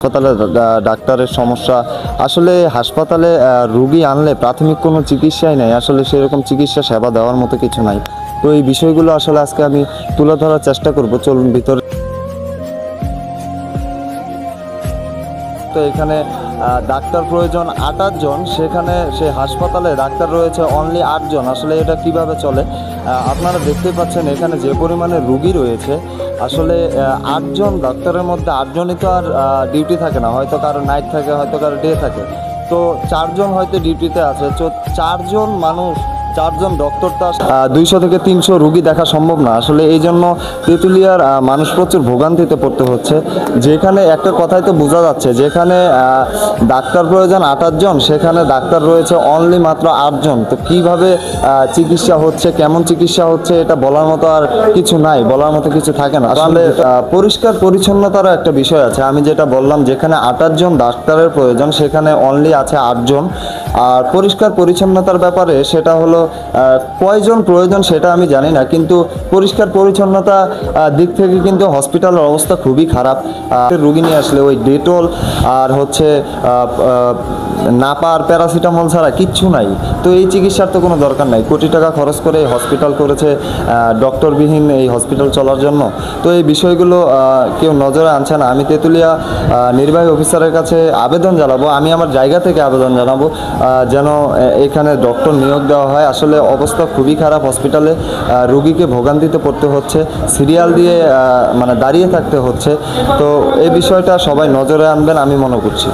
হাসপাতালে ডাক্তারের সমস্যা। আসলে হাসপাতালে রুগী আনলে প্রাথমিক কোনো চিকিৎসাই নেই, আসলে সেরকম চিকিৎসা সেবা দেওয়ার মতো কিছু নাই। তো এই বিষয়গুলো আসলে আজকে আমি তুলে ধরার চেষ্টা করব। চলুন ভিতরে। তো এখানে ডাক্তার প্রয়োজন 28 জন, সেখানে সে হাসপাতালে ডাক্তার রয়েছে অনলি 8 জন। আসলে এটা কিভাবে চলে? আপনারা দেখতেই পাচ্ছেন এখানে যে পরিমাণে রুগী রয়েছে, আসলে 8 জন ডাক্তারের মধ্যে 8 জনই তো আর ডিউটি থাকে না, হয়তো কারো নাইট থাকে, হয়তো কারো ডে থাকে। তো 4 জন হয়তো ডিউটিতে আছে। তো 4 জন মানুষ, 4 জন ডক্টর তো 200 থেকে 300 রুগী দেখা সম্ভব না। আসলে এই জন্য তেঁতুলিয়ার মানুষ প্রচুর ভোগান্তিতে পড়তে হচ্ছে। যেখানে একটা কথাই তো বোঝা যাচ্ছে, যেখানে ডাক্তার প্রয়োজন 28 জন, সেখানে ডাক্তার রয়েছে অনলি মাত্র 8 জন। তো কিভাবে চিকিৎসা হচ্ছে, কেমন চিকিৎসা হচ্ছে, এটা বলার মতো আর কিছু নাই, বলার মতো কিছু থাকে না। আসলে পরিষ্কার পরিচ্ছন্নতারও একটা বিষয় আছে। আমি যেটা বললাম, যেখানে 28 জন ডাক্তারের প্রয়োজন, সেখানে অনলি আছে 8 জন। আর পরিষ্কার পরিচ্ছন্নতার ব্যাপারে সেটা হলো কয়জন প্রয়োজন সেটা আমি জানি না, কিন্তু পরিষ্কার পরিচ্ছন্নতা দিক থেকে কিন্তু হসপিটালের অবস্থা খুবই খারাপ। রুগী নিয়ে আসলে ওই ডেটল আর হচ্ছে নাপার প্যারাসিটামল ছাড়া কিচ্ছু নাই। তো এই চিকিৎসার তো কোনো দরকার নাই। কোটি টাকা খরচ করে এই হসপিটাল করেছে, ডক্টরবিহীন এই হসপিটাল চলার জন্য। তো এই বিষয়গুলো কেউ নজরে আনছে না। আমি তেঁতুলিয়া নির্বাহী অফিসারের কাছে আবেদন জানাবো, আমি আমার জায়গা থেকে আবেদন জানাবো যেন এখানে ডক্টর নিয়োগ দেওয়া হয়। আসলে অবস্থা খুবই খারাপ হসপিটালে, রুগীকে ভোগান্তিতে পড়তে হচ্ছে, সিরিয়াল দিয়ে মানে দাঁড়িয়ে থাকতে হচ্ছে। তো এই বিষয়টা সবাই নজরে আনবেন আমি মনে করছি।